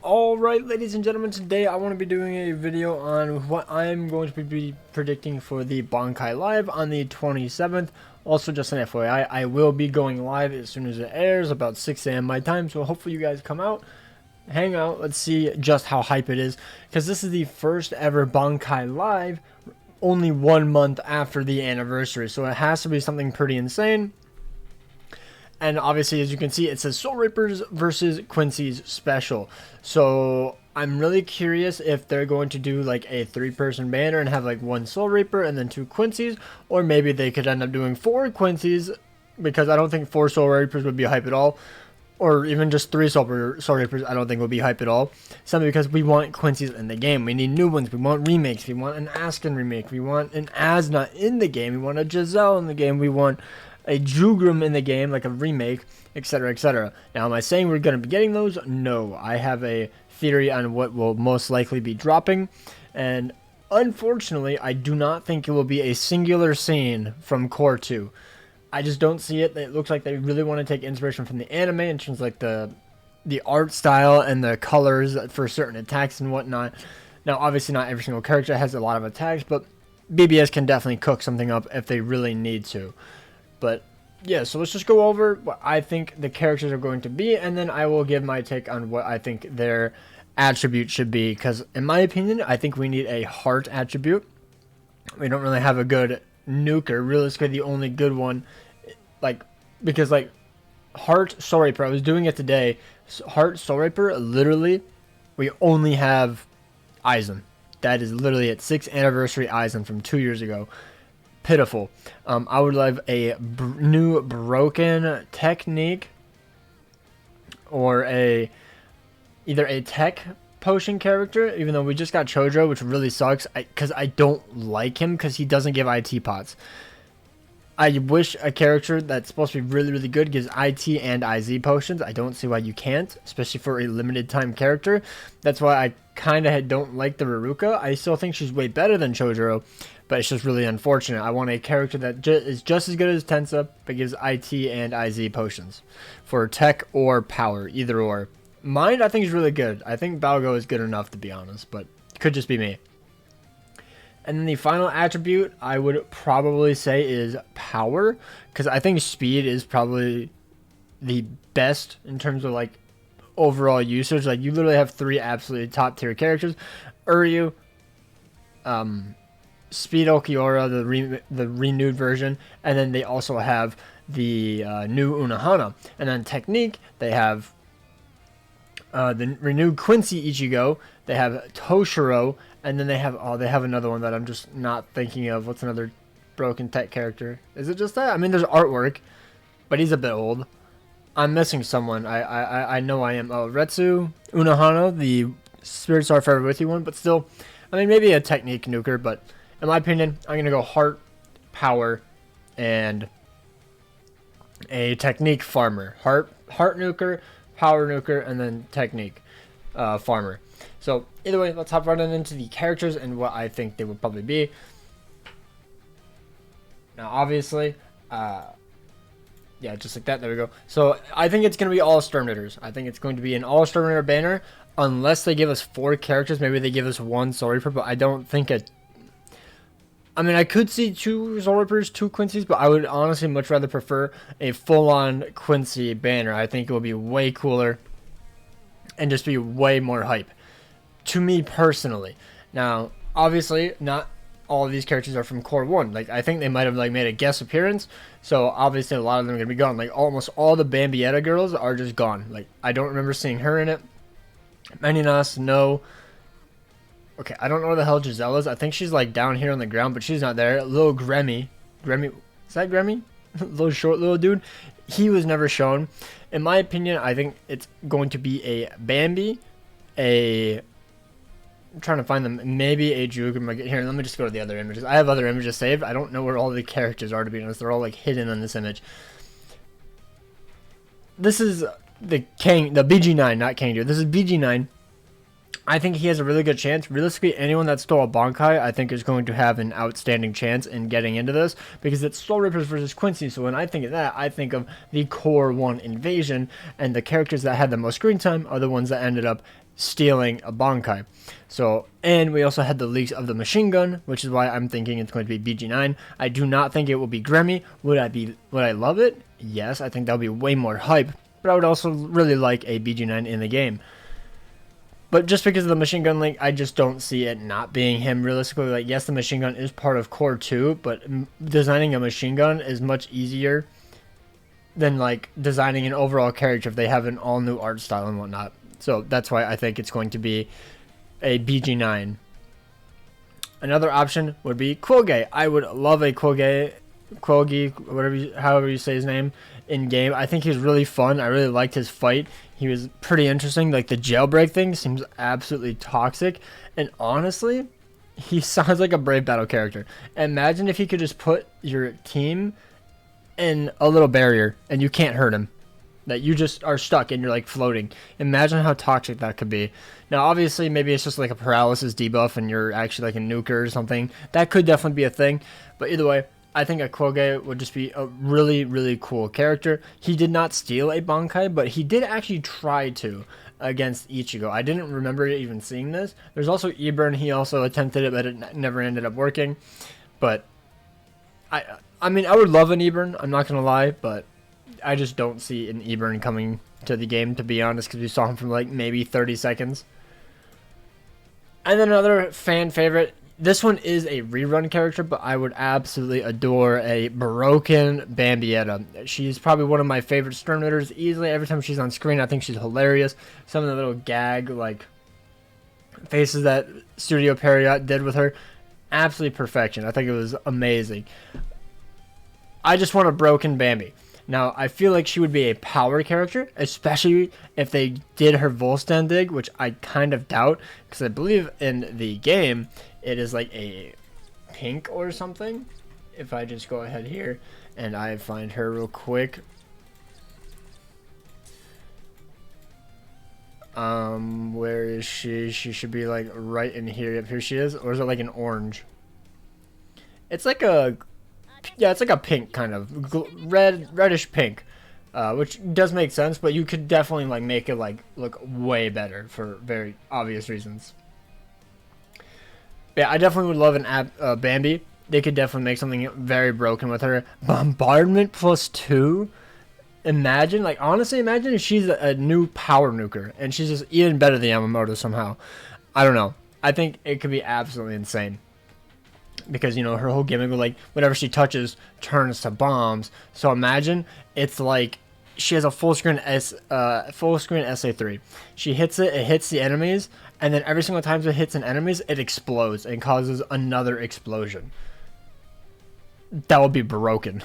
Alright, ladies and gentlemen, today I want to be doing a video on what I'm going to be predicting for the Bankai Live on the 27th. Also, just an FYI, I will be going live as soon as it airs, about 6 a.m. my time, so hopefully you guys come out, hang out, let's see just how hype it is, because this is the first ever Bankai Live, only 1 month after the anniversary, so it has to be something pretty insane. And obviously, as you can see, it says Soul Reapers versus Quincy's special. So I'm really curious if they're going to do like a 3-person banner and have like 1 Soul Reaper and then 2 Quincy's. Or maybe they could end up doing 4 Quincy's, because I don't think 4 Soul Reapers would be hype at all. Or even just 3 Soul Reapers I don't think would be hype at all. Simply because we want Quincy's in the game. We need new ones. We want remakes. We want an Askin remake. We want an Asna in the game. We want a Giselle in the game. We want a Jugrum in the game, like a remake, etc., etc. Now, am I saying we're going to be getting those? No. I have a theory on what will most likely be dropping, and unfortunately, I do not think it will be a singular scene from Core 2. I just don't see it. It looks like they really want to take inspiration from the anime in terms of like the art style and the colors for certain attacks and whatnot. Now, obviously, not every single character has a lot of attacks, but BBS can definitely cook something up if they really need to. But yeah, so let's just go over what I think the characters are going to be, and then I will give my take on what I think their attribute should be. Because in my opinion, I think we need a heart attribute. We don't really have a good nuker. Realistically, the only good one, because Heart Soul Reaper, I was doing it today. Heart Soul Reaper, literally, we only have Aizen. That is literally at 6th anniversary Aizen from 2 years ago. Pitiful. I would love a new broken technique, or either a tech potion character, even though we just got Chojo, which really sucks because I don't like him because he doesn't give IT pots. I wish a character that's supposed to be really, really good gives IT and IZ potions. I don't see why you can't, especially for a limited time character. That's why I kind of don't like the Ruruka. I still think she's way better than Chojuro, but it's just really unfortunate. I want a character that is just as good as Tensa, but gives IT and IZ potions for tech or power, either or. Mind, I think, is really good. I think Balgo is good enough, to be honest, but it could just be me. And then the final attribute I would probably say is power, because I think speed is probably the best in terms of like overall usage. Like, you literally have 3 absolutely top tier characters: Uryu, Speed Okiora, the renewed version, and then they also have the new Unohana. And then technique, they have the renewed Quincy Ichigo, they have Toshiro, and then they have another one that I'm just not thinking of. What's another broken tech character? Is it just that? I mean, there's artwork, but he's a bit old. I'm missing someone. I know I am. Oh, Retsu, Unohana, the Spirits Are Forever With You one, but still, I mean, maybe a technique nuker, but in my opinion, I'm going to go heart, power, and a technique farmer. Heart nuker, power nuker, and then technique farmer. So either way, let's hop right on into the characters and what I think they would probably be. Now, obviously, yeah, just like that. There we go. So I think it's going to be all Storm Raiders. I think it's going to be an all Storm Raider banner, unless they give us 4 characters. Maybe they give us 1 Soul Reaper, but I don't think it. I mean, I could see 2 Soul Reapers, 2 Quincy's, but I would honestly much rather prefer a full-on Quincy banner. I think it would be way cooler and just be way more hype, to me personally. Now, obviously, not all of these characters are from Core 1. Like, I think they might have like made a guest appearance, so obviously a lot of them are going to be gone. Like, almost all the Bambietta girls are just gone. Like, I don't remember seeing her in it. Meninas, no. Okay, I don't know where the hell Giselle is. I think she's like down here on the ground, but she's not there. Little Gremmy, is that Gremmy? Little short little dude. He was never shown. In my opinion, I think it's going to be a Bambi, I'm trying to find them, maybe a Jugum. Here, let me just go to the other images. I have other images saved. I don't know where all the characters are, to be honest. They're all like hidden on this image. This is the Kang, the BG9, not Kang dude. This is BG9. I think he has a really good chance. Realistically, anyone that stole a Bankai, I think, is going to have an outstanding chance in getting into this, because it's Soul Reapers versus Quincy. So when I think of that, I think of the Core 1 invasion, and the characters that had the most screen time are the ones that ended up stealing a Bankai. So, and we also had the leaks of the machine gun, which is why I'm thinking it's going to be BG9. I do not think it will be Grammy. Would I love it? Yes, I think that would be way more hype, but I would also really like a BG9 in the game. But just because of the machine gun link, I just don't see it not being him realistically. Like, yes, the machine gun is part of Core 2, but designing a machine gun is much easier than like designing an overall character if they have an all new art style and whatnot. So that's why I think it's going to be a BG9. Another option would be Colgate. I would love a Colgate, however you say his name, in game. I think he's really fun. I really liked his fight. He was pretty interesting. Like, the jailbreak thing seems absolutely toxic. And honestly, he sounds like a Brave Battle character. Imagine if he could just put your team in a little barrier and you can't hurt him. That you just are stuck and you're like floating. Imagine how toxic that could be. Now, obviously, maybe it's just like a paralysis debuff and you're actually like a nuker or something. That could definitely be a thing. But either way, I think a Colgate would just be a really, really cool character. He did not steal a Bankai, but he did actually try to against Ichigo. I didn't remember even seeing this. There's also Eburn. He also attempted it, but it never ended up working. But I mean, I would love an Eburn. I'm not going to lie, but I just don't see an Eburn coming to the game, to be honest, because we saw him from like maybe 30 seconds. And then another fan favorite. This one is a rerun character, but I would absolutely adore a broken Bambietta. She's probably one of my favorite Stormknitters easily. Every time she's on screen, I think she's hilarious. Some of the little gag like faces that Studio Period did with her, absolutely perfection. I think it was amazing. I just want a broken Bambi. Now, I feel like she would be a power character, especially if they did her Volstan dig, which I kind of doubt, because I believe in the game it is like a pink or something. If I just go ahead here and I find her real quick. Where is she? She should be like right in here. Yep, here she is. Or is it like an orange? It's like a... yeah, it's like a pink kind of reddish pink, which does make sense, but you could definitely like make it like look way better for very obvious reasons. Yeah, I definitely would love an Bambi. They could definitely make something very broken with her. Bombardment +2. Imagine, like, honestly, imagine if she's a new power nuker and she's just even better than Yamamoto somehow. I don't know. I think it could be absolutely insane. Because, you know, her whole gimmick with, like, whatever she touches turns to bombs. So imagine it's like she has a full screen SA3. She hits it, it hits the enemies, and then every single time it hits an enemies, it explodes and causes another explosion. That would be broken.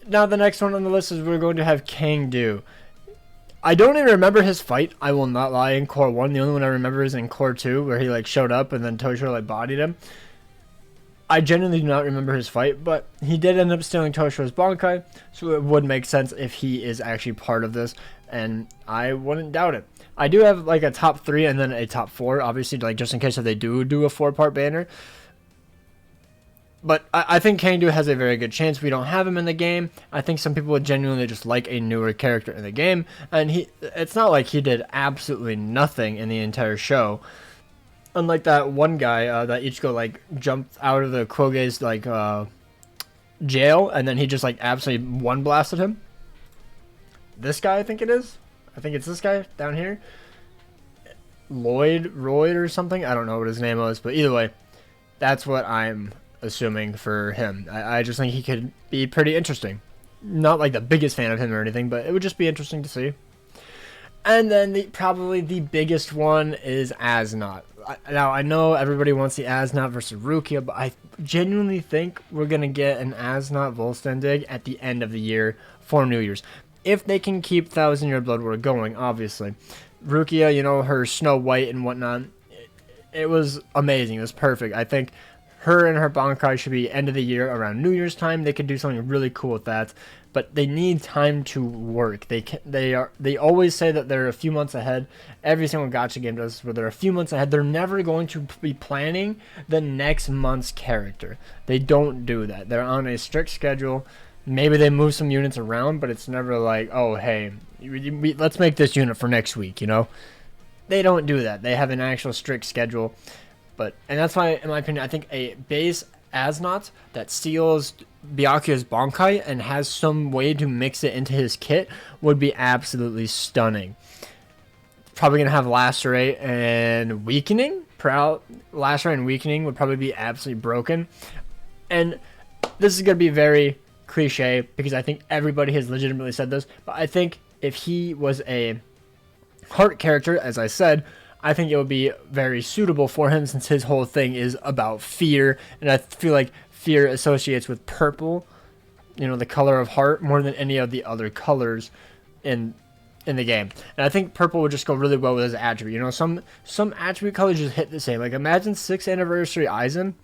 Now the next one on the list is we're going to have Kang do. I don't even remember his fight, I will not lie, in Core 1. The only one I remember is in Core 2, where he like showed up and then Toshiro like bodied him. I genuinely do not remember his fight, but he did end up stealing Toshiro's Bankai, so it would make sense if he is actually part of this, and I wouldn't doubt it. I do have like a top 3 and then a top 4, obviously, like just in case if they do a 4-part banner. But I think Kangdu has a very good chance. We don't have him in the game. I think some people would genuinely just like a newer character in the game. And it's not like he did absolutely nothing in the entire show. Unlike that one guy that Ichigo like jumped out of the Koge's like jail. And then he just like absolutely one blasted him. This guy, I think it is. I think it's this guy down here. Royd or something. I don't know what his name was. But either way, that's what I'm assuming for him. I just think he could be pretty interesting. Not like the biggest fan of him or anything, but it would just be interesting to see. And then probably the biggest one is Asnot. Now, I know everybody wants the Asnot versus Rukia, but I genuinely think we're going to get an Asnot Volstan dig at the end of the year for New Year's. If they can keep 1,000 Year Blood War going, obviously. Rukia, you know, her Snow White and whatnot, it was amazing. It was perfect. I think her and her Bankai should be end of the year around New Year's time. They could do something really cool with that, but they need time to work. They always say that they're a few months ahead. Every single gacha game does, where they're a few months ahead. They're never going to be planning the next month's character. They don't do that. They're on a strict schedule. Maybe they move some units around, but it's never like, oh hey, let's make this unit for next week, you know? They don't do that. They have an actual strict schedule. And that's why, in my opinion, I think a base Asnot that steals Byakuya's Bankai and has some way to mix it into his kit would be absolutely stunning. Probably going to have Lacerate and Weakening. Lacerate and Weakening would probably be absolutely broken. And this is going to be very cliche because I think everybody has legitimately said this, but I think if he was a heart character, as I said, I think it would be very suitable for him since his whole thing is about fear, and I feel like fear associates with purple, you know, the color of heart, more than any of the other colors in the game. And I think purple would just go really well with his attribute. You know, some attribute colors just hit the same. Like imagine 6th anniversary Aizen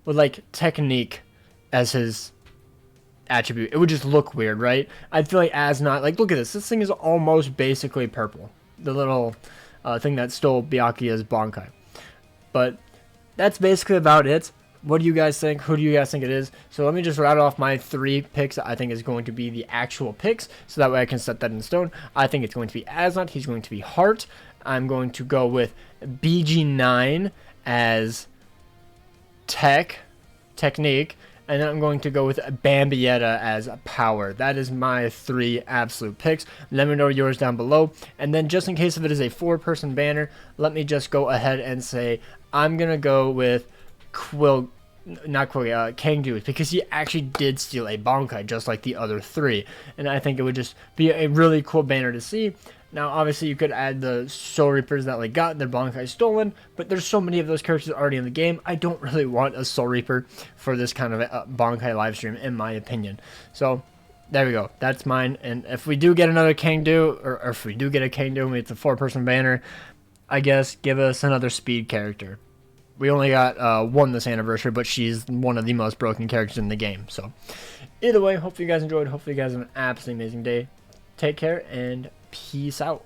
with like Technique as his attribute. It would just look weird, right? I feel like Asnot, like look at this. This thing is almost basically purple. The little thing that stole Byakuya's Bankai. But that's basically about it. What do you guys think? Who do you guys think it is? So let me just rattle off my 3 picks I think is going to be the actual picks, so that way I can set that in stone. I think it's going to be Asnot. He's going to be Heart. I'm going to go with BG9 as Technique. And then I'm going to go with Bambietta as Power. That is my 3 absolute picks. Let me know yours down below. And then just in case if it is a 4-person banner, let me just go ahead and say I'm going to go with Kang Dude, because he actually did steal a Bankai just like the other 3. And I think it would just be a really cool banner to see. Now, obviously, you could add the Soul Reapers that like got their Bankai stolen, but there's so many of those characters already in the game. I don't really want a Soul Reaper for this kind of a Bankai livestream, in my opinion. So, there we go. That's mine. And if we do get another Kangdu, or if we do get a Kangdu, it's a 4-person banner, I guess give us another speed character. We only got 1 this anniversary, but she's one of the most broken characters in the game. So, either way, hopefully you guys enjoyed. Hopefully you guys have an absolutely amazing day. Take care, and peace out.